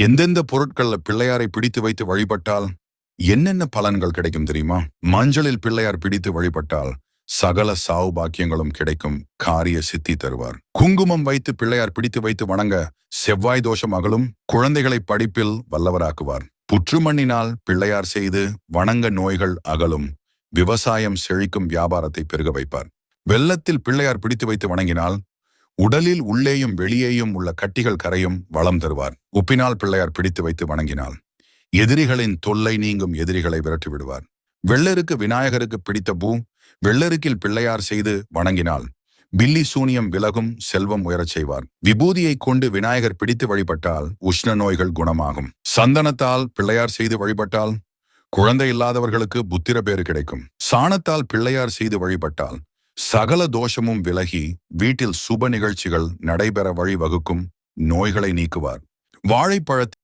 எந்தெந்த பொருட்கள்ல பிள்ளையாரை பிடித்து வைத்து வழிபட்டால் என்னென்ன பலன்கள் கிடைக்கும் தெரியுமா? மஞ்சளில் பிள்ளையார் பிடித்து வழிபட்டால் சகல சாவுபாக்கியங்களும் கிடைக்கும், காரிய சித்தி தருவார். குங்குமம் வைத்து பிள்ளையார் பிடித்து வைத்து வணங்க செவ்வாய் தோஷம் அகலும், குழந்தைகளை படிப்பில் வல்லவராக்குவார். புற்றுமண்ணினால் பிள்ளையார் செய்து வணங்க நோய்கள் அகலும், விவசாயம் செழிக்கும், வியாபாரத்தை பெருக வைப்பார். வெள்ளத்தில் பிள்ளையார் பிடித்து வைத்து வணங்கினால் உடலில் உள்ளேயும் வெளியேயும் உள்ள கட்டிகள் கரையும், வளம் தருவார். உப்பினால் பிள்ளையார் பிடித்து வைத்து வணங்கினால் எதிரிகளின் தொல்லை நீங்கும், எதிரிகளை விரட்டி விடுவார். வெள்ளருக்கு விநாயகருக்கு பிடித்த பூ வெள்ளருக்கில் பிள்ளையார் செய்து வணங்கினால் பில்லி சூனியம் விலகும், செல்வம் உயரச் செய்வார். விபூதியை கொண்டு விநாயகர் பிடித்து வழிபட்டால் உஷ்ண நோய்கள் குணமாகும். சந்தனத்தால் பிள்ளையார் செய்து வழிபட்டால் குழந்தை இல்லாதவர்களுக்கு புத்திர பேறு கிடைக்கும். சாணத்தால் பிள்ளையார் செய்து வழிபட்டால் சகல தோஷமும் விலகி வீட்டில் சுப நிகழ்ச்சிகள் நடைபெற வழிவகுக்கும், நோய்களை நீக்குவார். வாழைப்பழத்தில்